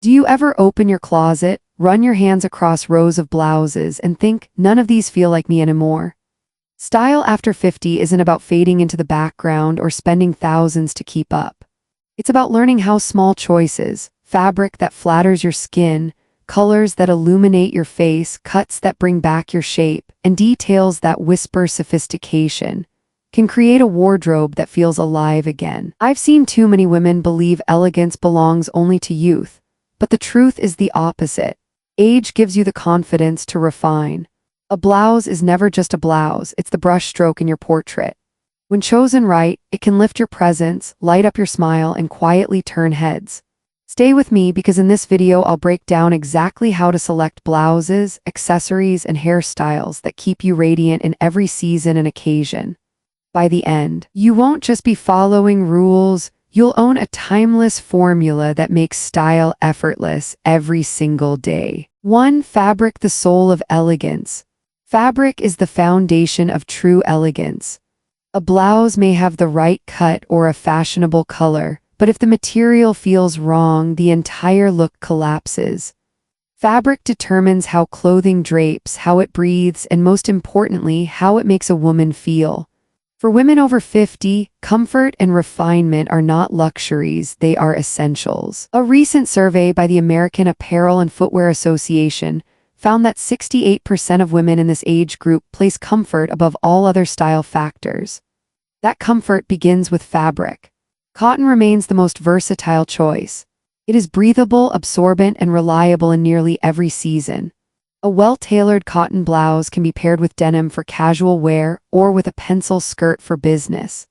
Do you ever open your closet, run your hands across rows of blouses, and think, none of these feel like me anymore? Style after 50 isn't about fading into the background or spending thousands to keep up. It's about learning how small choices, fabric that flatters your skin, colors that illuminate your face, cuts that bring back your shape, and details that whisper sophistication, can create a wardrobe that feels alive again. I've seen too many women believe elegance belongs only to youth. But the truth is the opposite. Age gives you the confidence to refine. A blouse is never just a blouse, it's the brushstroke in your portrait. When chosen right, it can lift your presence, light up your smile, and quietly turn heads. Stay with me because in this video I'll break down exactly how to select blouses, accessories, and hairstyles that keep you radiant in every season and occasion. By the end, you won't just be following rules, you'll own a timeless formula that makes style effortless every single day. 1. Fabric, the soul of elegance. Fabric is the foundation of true elegance. A blouse may have the right cut or a fashionable color, but if the material feels wrong, the entire look collapses. Fabric determines how clothing drapes, how it breathes, and most importantly, how it makes a woman feel. For women over 50, comfort and refinement are not luxuries, they are essentials. A recent survey by the American Apparel and Footwear Association found that 68% of women in this age group place comfort above all other style factors. That comfort begins with fabric. Cotton remains the most versatile choice. It is breathable, absorbent, and reliable in nearly every season. A well-tailored cotton blouse can be paired with denim for casual wear or with a pencil skirt for business.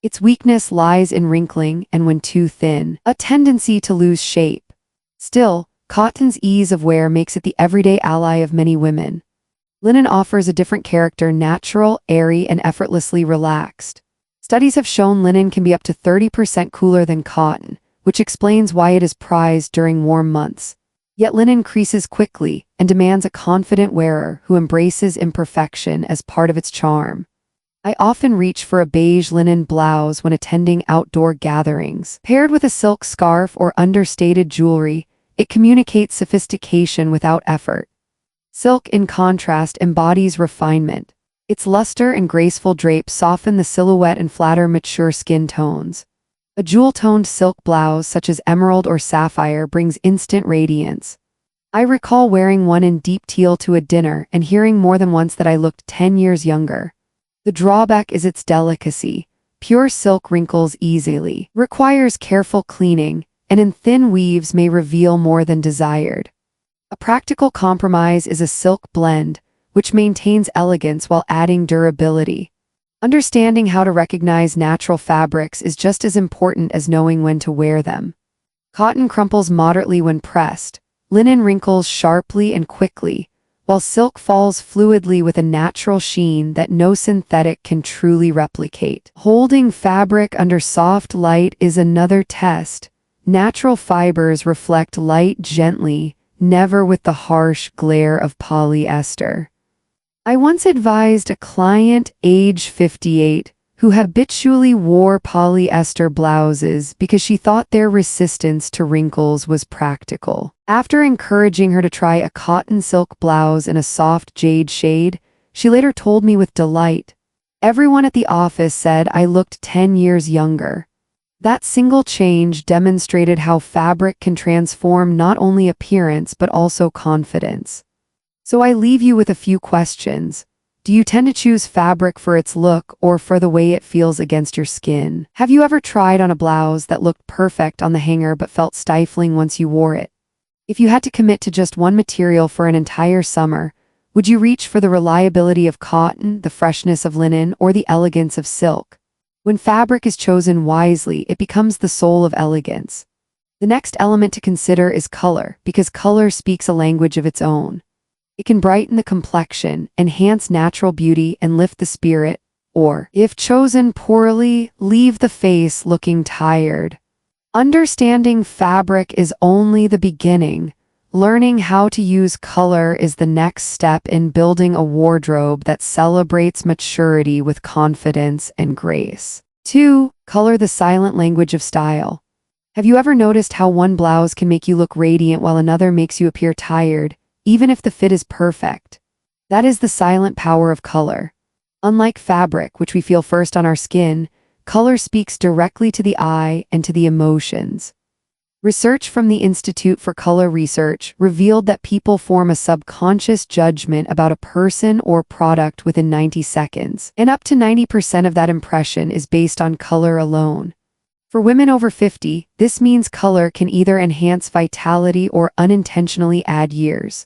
Its weakness lies in wrinkling and, when too thin, a tendency to lose shape. Still, cotton's ease of wear makes it the everyday ally of many women. Linen offers a different character, natural, airy, and effortlessly relaxed. Studies have shown linen can be up to 30% cooler than cotton, which explains why it is prized during warm months. Yet linen creases quickly and demands a confident wearer who embraces imperfection as part of its charm. I often reach for a beige linen blouse when attending outdoor gatherings. Paired with a silk scarf or understated jewelry, it communicates sophistication without effort. Silk, in contrast, embodies refinement. Its luster and graceful drape soften the silhouette and flatter mature skin tones. A jewel-toned silk blouse such as emerald or sapphire brings instant radiance. I recall wearing one in deep teal to a dinner and hearing more than once that I looked 10 years younger. The drawback is its delicacy. Pure silk wrinkles easily, requires careful cleaning, and in thin weaves may reveal more than desired. A practical compromise is a silk blend, which maintains elegance while adding durability. Understanding how to recognize natural fabrics is just as important as knowing when to wear them. Cotton crumples moderately when pressed, linen wrinkles sharply and quickly, while silk falls fluidly with a natural sheen that no synthetic can truly replicate. Holding fabric under soft light is another test. Natural fibers reflect light gently, never with the harsh glare of polyester. I once advised a client, age 58, who habitually wore polyester blouses because she thought their resistance to wrinkles was practical. After encouraging her to try a cotton silk blouse in a soft jade shade, she later told me with delight, "Everyone at the office said I looked 10 years younger." That single change demonstrated how fabric can transform not only appearance but also confidence. So I leave you with a few questions. Do you tend to choose fabric for its look or for the way it feels against your skin? Have you ever tried on a blouse that looked perfect on the hanger but felt stifling once you wore it? If you had to commit to just one material for an entire summer, would you reach for the reliability of cotton, the freshness of linen, or the elegance of silk? When fabric is chosen wisely, it becomes the soul of elegance. The next element to consider is color, because color speaks a language of its own. It can brighten the complexion, enhance natural beauty, and lift the spirit, or, if chosen poorly, leave the face looking tired. Understanding fabric is only the beginning. Learning how to use color is the next step in building a wardrobe that celebrates maturity with confidence and grace. 2. Color, the silent language of style. Have you ever noticed how one blouse can make you look radiant while another makes you appear tired, even if the fit is perfect? That is the silent power of color. Unlike fabric, which we feel first on our skin, color speaks directly to the eye and to the emotions. Research from the Institute for Color Research revealed that people form a subconscious judgment about a person or product within 90 seconds, and up to 90% of that impression is based on color alone. For women over 50, this means color can either enhance vitality or unintentionally add years.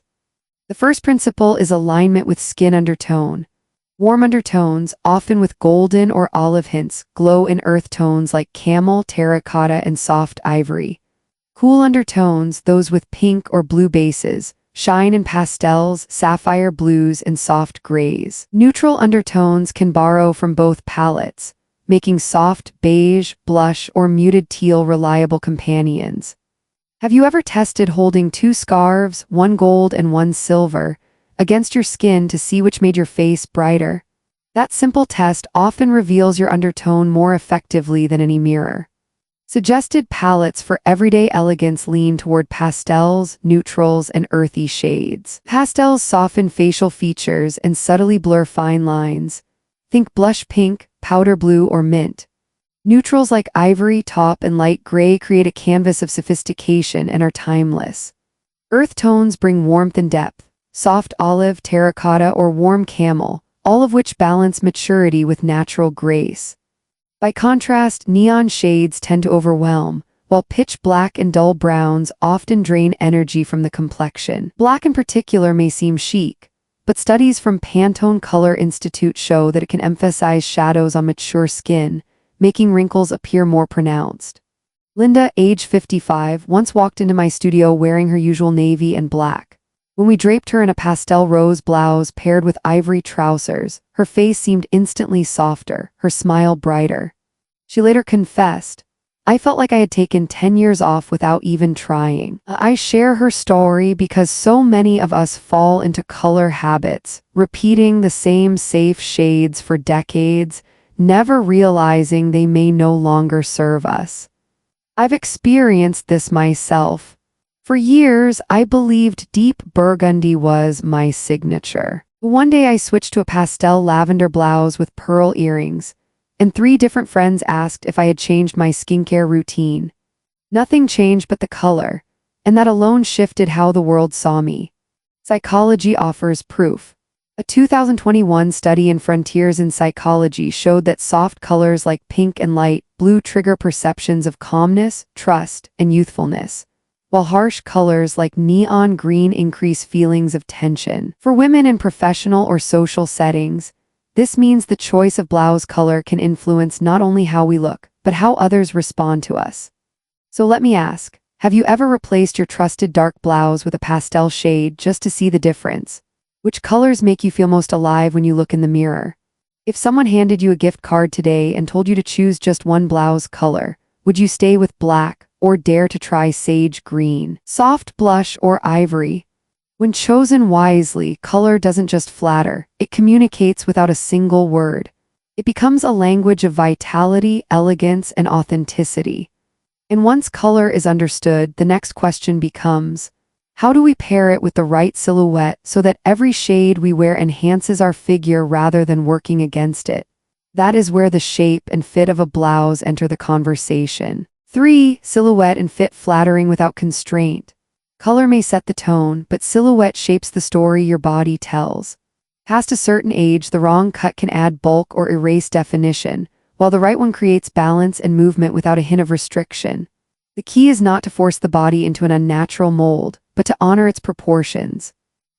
The first principle is alignment with skin undertone. Warm undertones, often with golden or olive hints, glow in earth tones like camel, terracotta, and soft ivory. Cool undertones, those with pink or blue bases, shine in pastels, sapphire blues, and soft grays. Neutral undertones can borrow from both palettes, making soft beige, blush, or muted teal reliable companions. Have you ever tested holding two scarves, one gold and one silver, against your skin to see which made your face brighter? That simple test often reveals your undertone more effectively than any mirror. Suggested palettes for everyday elegance lean toward pastels, neutrals, and earthy shades. Pastels soften facial features and subtly blur fine lines. Think blush pink, powder blue, or mint. Neutrals like ivory, taupe, and light gray create a canvas of sophistication and are timeless. Earth tones bring warmth and depth. Soft olive, terracotta, or warm camel, all of which balance maturity with natural grace. By contrast, neon shades tend to overwhelm, while pitch black and dull browns often drain energy from the complexion. Black in particular may seem chic, but studies from Pantone Color Institute show that it can emphasize shadows on mature skin, making wrinkles appear more pronounced. Linda, age 55, once walked into my studio wearing her usual navy and black. When we draped her in a pastel rose blouse paired with ivory trousers, her face seemed instantly softer, her smile brighter. She later confessed, "I felt like I had taken 10 years off without even trying." I share her story because so many of us fall into color habits, repeating the same safe shades for decades, never realizing they may no longer serve us. I've experienced this myself. For years, I believed deep burgundy was my signature. One day I switched to a pastel lavender blouse with pearl earrings, and 3 different friends asked if I had changed my skincare routine. Nothing changed but the color, and that alone shifted how the world saw me. Psychology offers proof. A 2021 study in Frontiers in Psychology showed that soft colors like pink and light blue trigger perceptions of calmness, trust, and youthfulness, while harsh colors like neon green increase feelings of tension. For women in professional or social settings, this means the choice of blouse color can influence not only how we look, but how others respond to us. So let me ask, have you ever replaced your trusted dark blouse with a pastel shade just to see the difference? Which colors make you feel most alive when you look in the mirror? If someone handed you a gift card today and told you to choose just one blouse color, would you stay with black or dare to try sage green, soft blush, or ivory? When chosen wisely, color doesn't just flatter, it communicates without a single word. It becomes a language of vitality, elegance, and authenticity. And once color is understood, the next question becomes, how do we pair it with the right silhouette so that every shade we wear enhances our figure rather than working against it? That is where the shape and fit of a blouse enter the conversation. 3. Silhouette and fit flattering without constraint. Color may set the tone, but silhouette shapes the story your body tells. Past a certain age, the wrong cut can add bulk or erase definition, while the right one creates balance and movement without a hint of restriction. The key is not to force the body into an unnatural mold, but to honor its proportions.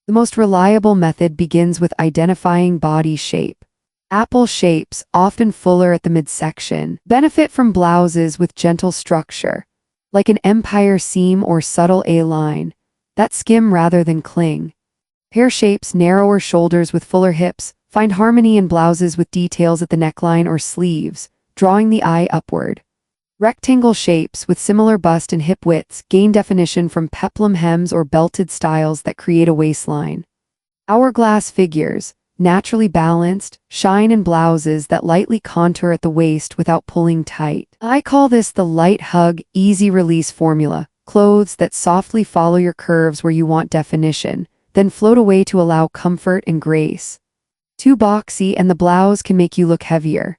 The most reliable method begins with identifying body shape. Apple shapes, often fuller at the midsection, benefit from blouses with gentle structure, like an empire seam or subtle A-line, that skim rather than cling. Pear shapes, narrower shoulders with fuller hips, find harmony in blouses with details at the neckline or sleeves, drawing the eye upward. Rectangle shapes with similar bust and hip widths gain definition from peplum hems or belted styles that create a waistline. Hourglass figures, naturally balanced, shine in blouses that lightly contour at the waist without pulling tight. I call this the light hug, easy release formula. Clothes that softly follow your curves where you want definition, then float away to allow comfort and grace. Too boxy and the blouse can make you look heavier.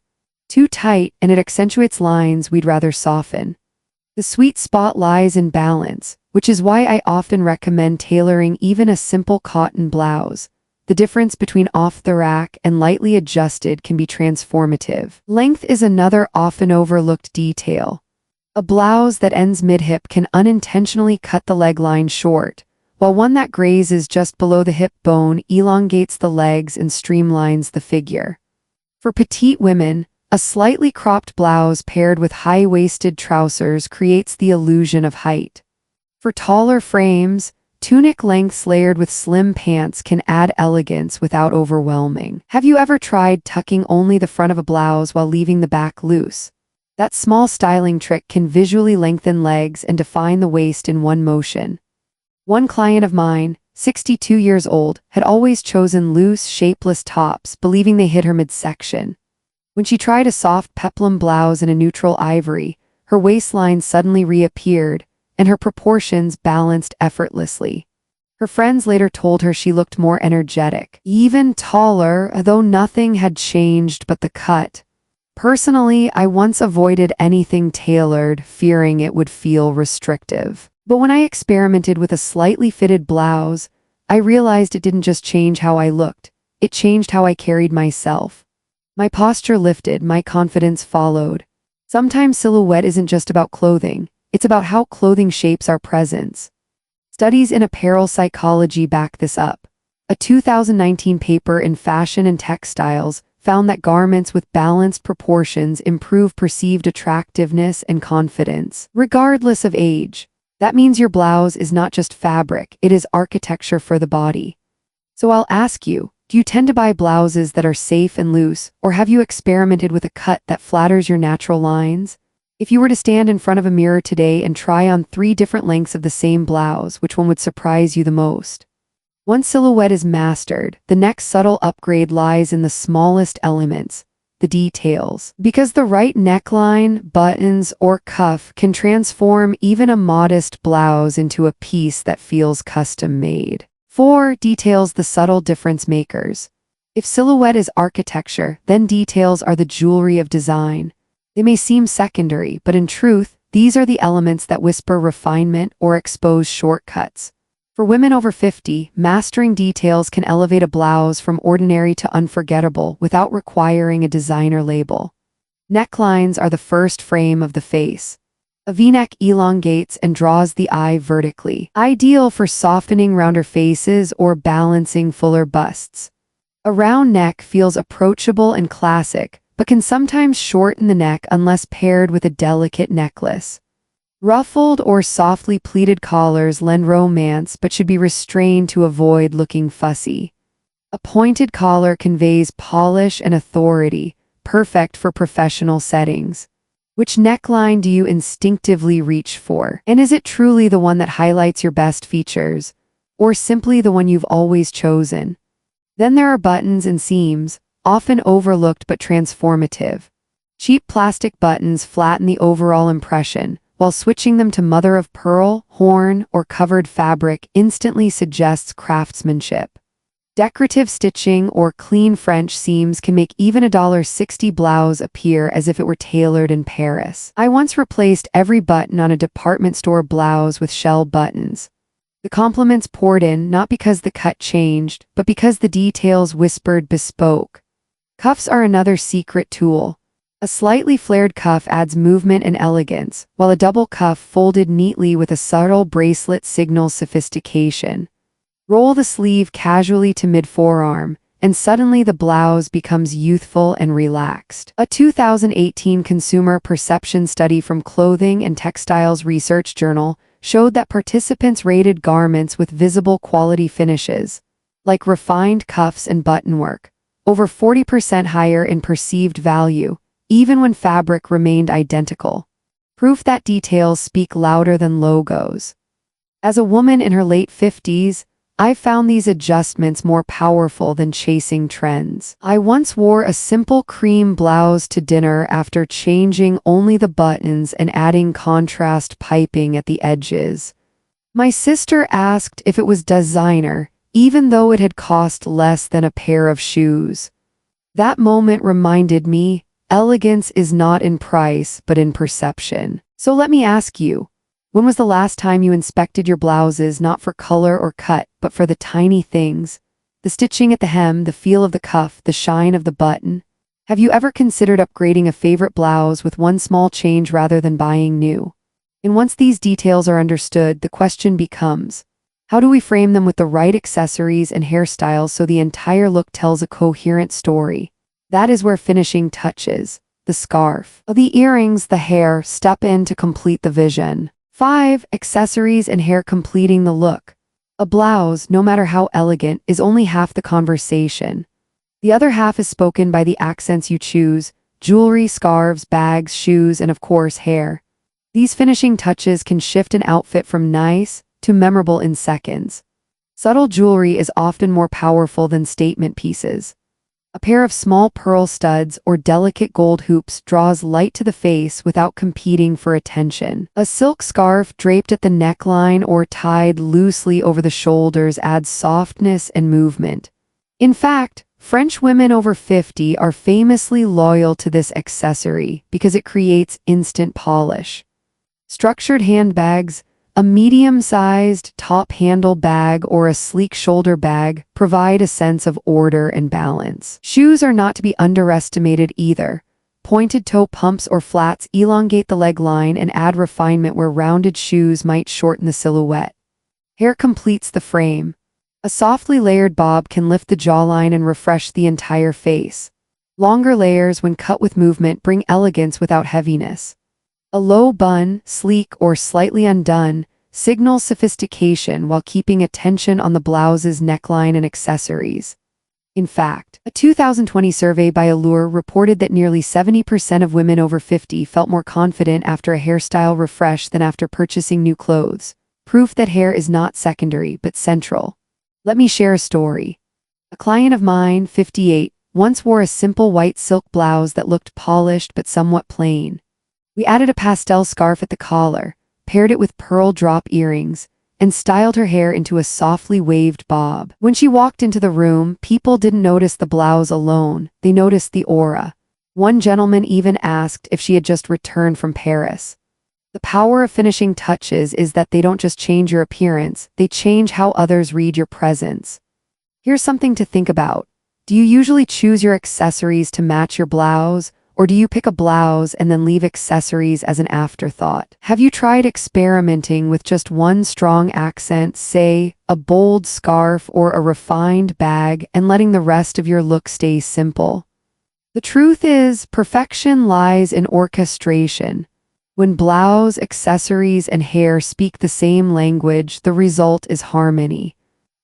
Too tight and it accentuates lines we'd rather soften. The sweet spot lies in balance, which is why I often recommend tailoring even a simple cotton blouse. The difference between off-the-rack and lightly adjusted can be transformative. Length is another often overlooked detail. A blouse that ends mid-hip can unintentionally cut the leg line short, while one that grazes just below the hip bone elongates the legs and streamlines the figure. For petite women, a slightly cropped blouse paired with high-waisted trousers creates the illusion of height. For taller frames, tunic lengths layered with slim pants can add elegance without overwhelming. Have you ever tried tucking only the front of a blouse while leaving the back loose? That small styling trick can visually lengthen legs and define the waist in one motion. One client of mine, 62 years old, had always chosen loose, shapeless tops, believing they hid her midsection. When she tried a soft peplum blouse in a neutral ivory, her waistline suddenly reappeared, and her proportions balanced effortlessly. Her friends later told her she looked more energetic, even taller, though nothing had changed but the cut. Personally, I once avoided anything tailored, fearing it would feel restrictive. But when I experimented with a slightly fitted blouse, I realized it didn't just change how I looked, it changed how I carried myself. My posture lifted, my confidence followed. Sometimes silhouette isn't just about clothing, it's about how clothing shapes our presence. Studies in apparel psychology back this up. A 2019 paper in Fashion and Textiles found that garments with balanced proportions improve perceived attractiveness and confidence, regardless of age. That means your blouse is not just fabric, it is architecture for the body. So I'll ask you, do you tend to buy blouses that are safe and loose, or have you experimented with a cut that flatters your natural lines? If you were to stand in front of a mirror today and try on 3 different lengths of the same blouse, which one would surprise you the most? Once silhouette is mastered, the next subtle upgrade lies in the smallest elements, the details. Because the right neckline, buttons, or cuff can transform even a modest blouse into a piece that feels custom-made. 4. Details, the subtle difference makers. If silhouette is architecture, then details are the jewelry of design. They may seem secondary, but in truth, these are the elements that whisper refinement or expose shortcuts. For women over 50, mastering details can elevate a blouse from ordinary to unforgettable without requiring a designer label. Necklines are the first frame of the face. A V-neck elongates and draws the eye vertically, ideal for softening rounder faces or balancing fuller busts. A round neck feels approachable and classic, but can sometimes shorten the neck unless paired with a delicate necklace. Ruffled or softly pleated collars lend romance but should be restrained to avoid looking fussy. A pointed collar conveys polish and authority, perfect for professional settings. Which neckline do you instinctively reach for? And is it truly the one that highlights your best features, or simply the one you've always chosen? Then there are buttons and seams, often overlooked but transformative. Cheap plastic buttons flatten the overall impression, while switching them to mother-of-pearl, horn, or covered fabric instantly suggests craftsmanship. Decorative stitching or clean French seams can make even a $60 blouse appear as if it were tailored in Paris. I once replaced every button on a department store blouse with shell buttons. The compliments poured in not because the cut changed, but because the details whispered bespoke. Cuffs are another secret tool. A slightly flared cuff adds movement and elegance, while a double cuff folded neatly with a subtle bracelet signals sophistication. Roll the sleeve casually to mid-forearm, and suddenly the blouse becomes youthful and relaxed. A 2018 consumer perception study from Clothing and Textiles Research Journal showed that participants rated garments with visible quality finishes, like refined cuffs and buttonwork, over 40% higher in perceived value, even when fabric remained identical. Proof that details speak louder than logos. As a woman in her late 50s, I found these adjustments more powerful than chasing trends. I once wore a simple cream blouse to dinner after changing only the buttons and adding contrast piping at the edges. My sister asked if it was designer, even though it had cost less than a pair of shoes. That moment reminded me, elegance is not in price, but in perception. So let me ask you, when was the last time you inspected your blouses not for color or cut, but for the tiny things? The stitching at the hem, the feel of the cuff, the shine of the button? Have you ever considered upgrading a favorite blouse with one small change rather than buying new? And once these details are understood, the question becomes, how do we frame them with the right accessories and hairstyles so the entire look tells a coherent story? That is where finishing touches, the scarf, the earrings, the hair, step in to complete the vision. 5. Accessories and hair completing the look. A blouse, no matter how elegant, is only half the conversation. The other half is spoken by the accents you choose: jewelry, scarves, bags, shoes, and of course, hair. These finishing touches can shift an outfit from nice to memorable in seconds. Subtle jewelry is often more powerful than statement pieces. A pair of small pearl studs or delicate gold hoops draws light to the face without competing for attention. A silk scarf draped at the neckline or tied loosely over the shoulders adds softness and movement. In fact, French women over 50 are famously loyal to this accessory because it creates instant polish. Structured handbags, a medium-sized top-handle bag or a sleek shoulder bag provide a sense of order and balance. Shoes are not to be underestimated either. Pointed toe pumps or flats elongate the leg line and add refinement where rounded shoes might shorten the silhouette. Hair completes the frame. A softly layered bob can lift the jawline and refresh the entire face. Longer layers, when cut with movement, bring elegance without heaviness. A low bun, sleek or slightly undone, signals sophistication while keeping attention on the blouse's neckline and accessories. In fact, a 2020 survey by Allure reported that nearly 70% of women over 50 felt more confident after a hairstyle refresh than after purchasing new clothes. Proof that hair is not secondary but central. Let me share a story. A client of mine, 58, once wore a simple white silk blouse that looked polished but somewhat plain. We added a pastel scarf at the collar, paired it with pearl drop earrings, and styled her hair into a softly waved bob. When she walked into the room, people didn't notice the blouse alone, they noticed the aura. One gentleman even asked if she had just returned from Paris. The power of finishing touches is that they don't just change your appearance, they change how others read your presence. Here's something to think about. Do you usually choose your accessories to match your blouse? Or do you pick a blouse and then leave accessories as an afterthought? Have you tried experimenting with just one strong accent, say, a bold scarf or a refined bag, and letting the rest of your look stay simple? The truth is, perfection lies in orchestration. When blouse, accessories, and hair speak the same language, the result is harmony.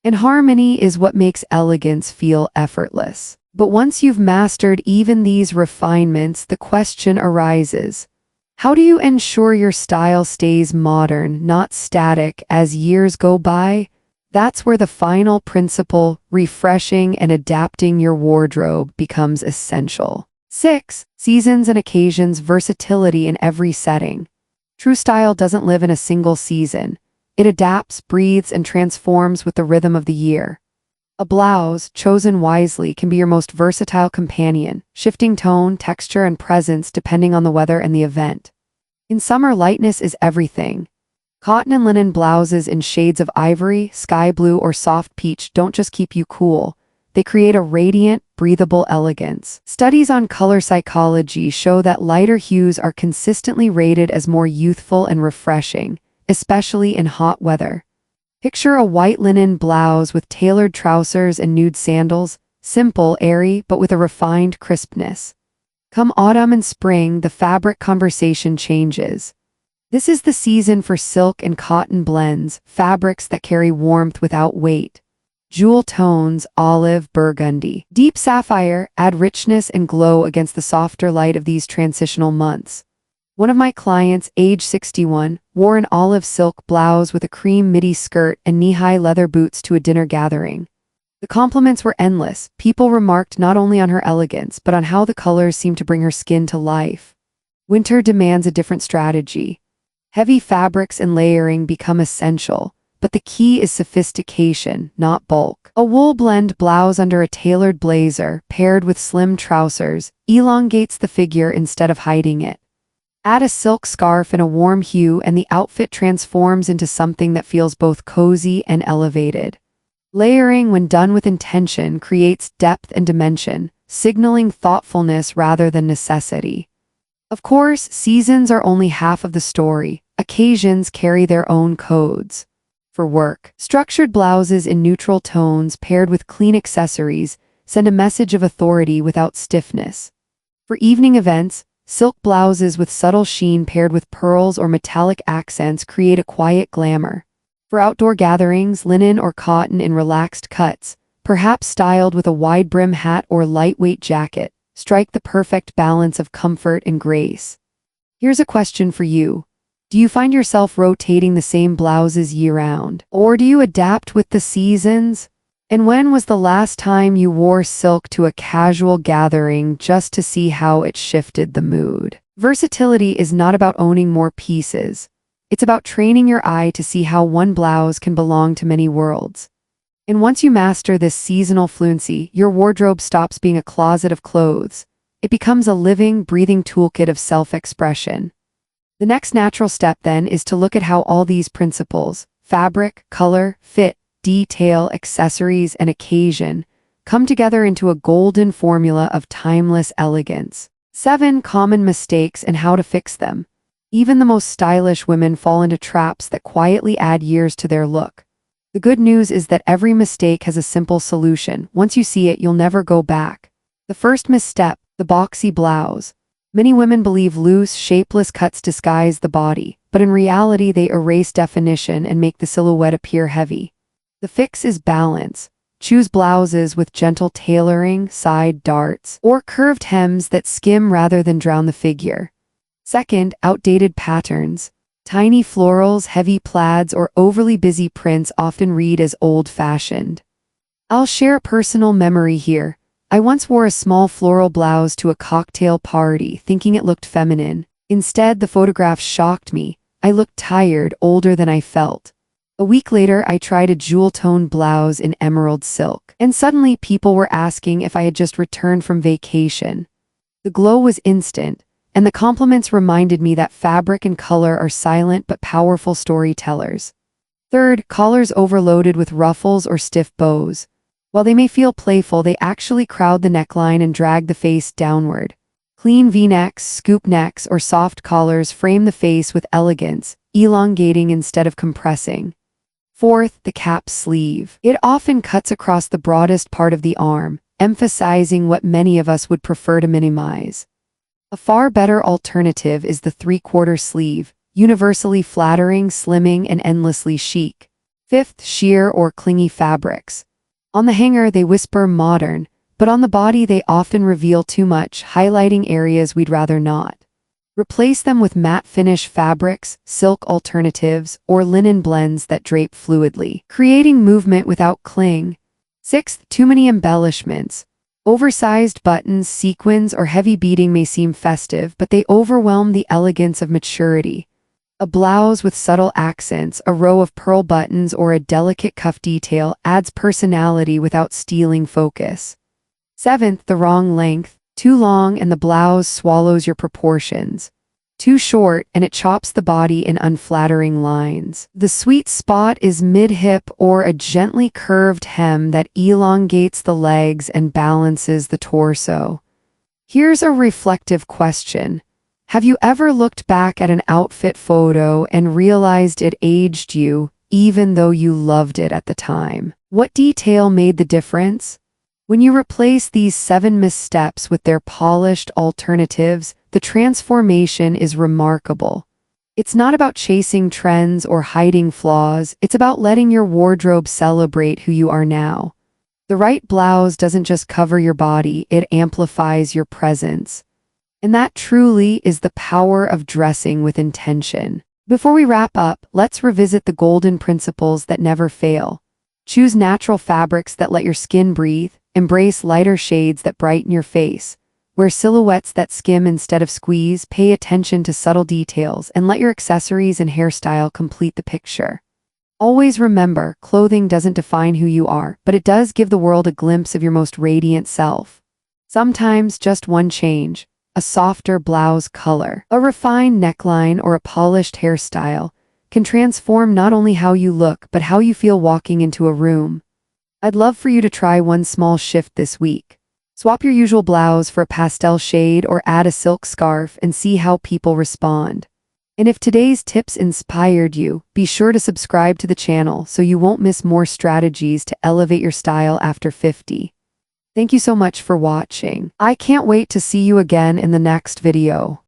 And harmony is what makes elegance feel effortless. But once you've mastered even these refinements, the question arises: how do you ensure your style stays modern, not static, as years go by? That's where the final principle, refreshing and adapting your wardrobe, becomes essential. 6. Seasons and occasions, versatility in every setting. True style doesn't live in a single season. It adapts, breathes, and transforms with the rhythm of the year. A blouse, chosen wisely, can be your most versatile companion, shifting tone, texture, and presence depending on the weather and the event. In summer, lightness is everything. Cotton and linen blouses in shades of ivory, sky blue, or soft peach don't just keep you cool, they create a radiant, breathable elegance. Studies on color psychology show that lighter hues are consistently rated as more youthful and refreshing, especially in hot weather. Picture a white linen blouse with tailored trousers and nude sandals, simple, airy, but with a refined crispness. Come autumn and spring, the fabric conversation changes. This is the season for silk and cotton blends, fabrics that carry warmth without weight. Jewel tones, olive, burgundy, deep sapphire, add richness and glow against the softer light of these transitional months. One of my clients, age 61, wore an olive silk blouse with a cream midi skirt and knee-high leather boots to a dinner gathering. The compliments were endless. People remarked not only on her elegance, but on how the colors seemed to bring her skin to life. Winter demands a different strategy. Heavy fabrics and layering become essential, but the key is sophistication, not bulk. A wool blend blouse under a tailored blazer, paired with slim trousers, elongates the figure instead of hiding it. Add a silk scarf in a warm hue and the outfit transforms into something that feels both cozy and elevated. Layering, when done with intention, creates depth and dimension, signaling thoughtfulness rather than necessity. Of course, seasons are only half of the story. Occasions carry their own codes. For work, structured blouses in neutral tones paired with clean accessories send a message of authority without stiffness. For evening events, silk blouses with subtle sheen paired with pearls or metallic accents create a quiet glamour. For outdoor gatherings, linen or cotton in relaxed cuts, perhaps styled with a wide brim hat or lightweight jacket, strike the perfect balance of comfort and grace. Here's a question for you. Do you find yourself rotating the same blouses year-round? Or do you adapt with the seasons? And when was the last time you wore silk to a casual gathering just to see how it shifted the mood? Versatility is not about owning more pieces. It's about training your eye to see how one blouse can belong to many worlds. And once you master this seasonal fluency, your wardrobe stops being a closet of clothes. It becomes a living, breathing toolkit of self-expression. The next natural step, then, is to look at how all these principles, fabric, color, fit, detail, accessories, and occasion, come together into a golden formula of timeless elegance. 7 common mistakes and how to fix them. Even the most stylish women fall into traps that quietly add years to their look. The good news is that every mistake has a simple solution. Once you see it, you'll never go back. The first misstep, the boxy blouse. Many women believe loose, shapeless cuts disguise the body, but in reality they erase definition and make the silhouette appear heavy. The fix is balance. Choose blouses with gentle tailoring, side darts, or curved hems that skim rather than drown the figure. Second, outdated patterns. Tiny florals, heavy plaids, or overly busy prints often read as old-fashioned. I'll share a personal memory here. I once wore a small floral blouse to a cocktail party, thinking it looked feminine. Instead, the photograph shocked me. I looked tired, older than I felt. A week later, I tried a jewel-toned blouse in emerald silk, and suddenly people were asking if I had just returned from vacation. The glow was instant, and the compliments reminded me that fabric and color are silent but powerful storytellers. Third, collars overloaded with ruffles or stiff bows. While they may feel playful, they actually crowd the neckline and drag the face downward. Clean V-necks, scoop necks, or soft collars frame the face with elegance, elongating instead of compressing. Fourth, the cap sleeve. It often cuts across the broadest part of the arm, emphasizing what many of us would prefer to minimize. A far better alternative is the 3/4 sleeve, universally flattering, slimming, and endlessly chic. Fifth, sheer or clingy fabrics. On the hanger, they whisper modern, but on the body they often reveal too much, highlighting areas we'd rather not. Replace them with matte finish fabrics, silk alternatives, or linen blends that drape fluidly, creating movement without cling. Sixth, too many embellishments. Oversized buttons, sequins, or heavy beading may seem festive, but they overwhelm the elegance of maturity. A blouse with subtle accents, a row of pearl buttons, or a delicate cuff detail adds personality without stealing focus. Seventh, the wrong length. Too long and the blouse swallows your proportions. Too short and it chops the body in unflattering lines. The sweet spot is mid-hip or a gently curved hem that elongates the legs and balances the torso. Here's a reflective question. Have you ever looked back at an outfit photo and realized it aged you, even though you loved it at the time? What detail made the difference? When you replace these 7 missteps with their polished alternatives, the transformation is remarkable. It's not about chasing trends or hiding flaws, it's about letting your wardrobe celebrate who you are now. The right blouse doesn't just cover your body, it amplifies your presence. And that truly is the power of dressing with intention. Before we wrap up, let's revisit the golden principles that never fail. Choose natural fabrics that let your skin breathe, embrace lighter shades that brighten your face, wear silhouettes that skim instead of squeeze, pay attention to subtle details, and let your accessories and hairstyle complete the picture. Always remember, clothing doesn't define who you are, but it does give the world a glimpse of your most radiant self. Sometimes just one change, a softer blouse color, a refined neckline, or a polished hairstyle, can transform not only how you look, but how you feel walking into a room. I'd love for you to try one small shift this week. Swap your usual blouse for a pastel shade or add a silk scarf and see how people respond. And if today's tips inspired you, be sure to subscribe to the channel so you won't miss more strategies to elevate your style after 50. Thank you so much for watching. I can't wait to see you again in the next video.